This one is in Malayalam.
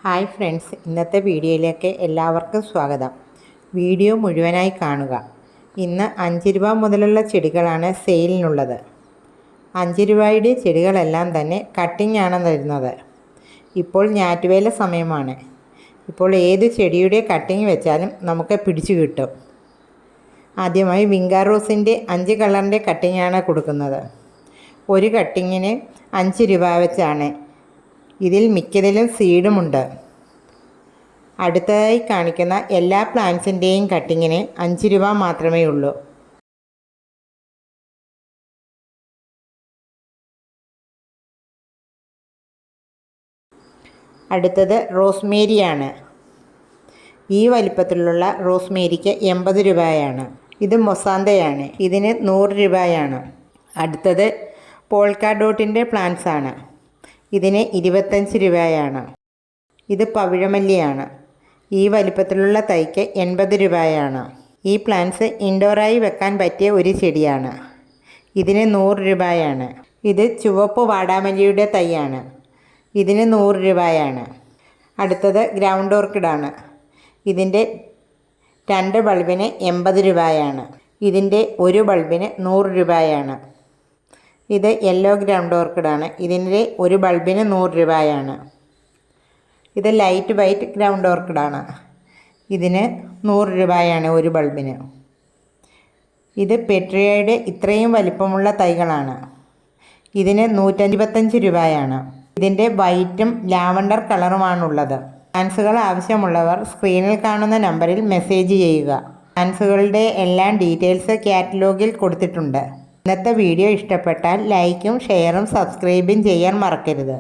ഹായ് ഫ്രണ്ട്സ്, ഇന്നത്തെ വീഡിയോയിലേക്ക് എല്ലാവർക്കും സ്വാഗതം. വീഡിയോ മുഴുവനായി കാണുക. ഇന്ന് 5 രൂപ മുതലുള്ള ചെടികളാണ് സെയിലിനുള്ളത്. 5 രൂപയുടെ ചെടികളെല്ലാം തന്നെ കട്ടിംഗ് ആണ് തരുന്നത്. ഇപ്പോൾ ഞാറ്റുവേല സമയമാണ്. ഇപ്പോൾ ഏത് ചെടിയുടെ കട്ടിംഗ് വെച്ചാലും നമുക്ക് പിടിച്ചു കിട്ടും. ആദ്യമായി വിങ്കാ റോസിൻ്റെ 5 കളറിൻ്റെ കട്ടിങ്ങാണ് കൊടുക്കുന്നത്. ഒരു കട്ടിങ്ങിന് 5 രൂപ വെച്ചാണ്. ഇതിൽ മിക്കതിലും സീഡുമുണ്ട്. അടുത്തതായി കാണിക്കുന്ന എല്ലാ പ്ലാന്റ്സിൻ്റെയും കട്ടിങ്ങിന് 5 രൂപ മാത്രമേ ഉള്ളൂ. അടുത്തത് റോസ്മേരിയാണ്. ഈ വലിപ്പത്തിലുള്ള റോസ്മേരിക്ക് 80 രൂപയാണ്. ഇത് മൊസാന്തയാണ്. ഇതിന് 100 രൂപയാണ്. അടുത്തത് പോൾക്ക ഡോട്ടിൻ്റെ പ്ലാന്റ്സ് ആണ്. ഇതിന് 25 രൂപയാണ്. ഇത് പവിഴമല്ലിയാണ്. ഈ വലിപ്പത്തിലുള്ള തൈക്ക് 80 രൂപയാണ്. ഈ പ്ലാന്റ്സ് ഇൻഡോറായി വെക്കാൻ പറ്റിയ ഒരു ചെടിയാണ്. ഇതിന് 100 രൂപയാണ്. ഇത് ചുവപ്പ് വാടാമല്ലിയുടെ തൈയാണ്. ഇതിന് 100 രൂപയാണ്. അടുത്തത് ഗ്രൗണ്ട് ഓർക്കിഡാണ്. ഇതിൻ്റെ 2 ബൾബിന് 80 രൂപയാണ്. ഇതിൻ്റെ ഒരു ബൾബിന് 100 രൂപയാണ്. ഇത് യെല്ലോ ഗ്രൗണ്ട് ഓർക്കിഡാണ്. ഇതിൻ്റെ ഒരു ബൾബിന് 100 രൂപയാണ്. ഇത് ലൈറ്റ് വൈറ്റ് ഗ്രൗണ്ട് ഓർക്കിഡാണ്. ഇതിന് 100 രൂപയാണ് ഒരു ബൾബിന്. ഇത് പെട്രിയയുടെ ഇത്രയും വലിപ്പമുള്ള തൈകളാണ്. ഇതിന് 125 രൂപയാണ്. ഇതിൻ്റെ വൈറ്റും ലാവണ്ടർ കളറുമാണുള്ളത്. പ്ലാന്റ്സുകൾ ആവശ്യമുള്ളവർ സ്ക്രീനിൽ കാണുന്ന നമ്പറിൽ മെസ്സേജ് ചെയ്യുക. പ്ലാന്റ്സുകളുടെ എല്ലാം ഡീറ്റെയിൽസ് കാറ്റലോഗിൽ കൊടുത്തിട്ടുണ്ട്. ഇന്നത്തെ വീഡിയോ ഇഷ്ടപ്പെട്ടാൽ ലൈക്കും ഷെയറും സബ്സ്ക്രൈബും ചെയ്യാൻ മറക്കരുത്.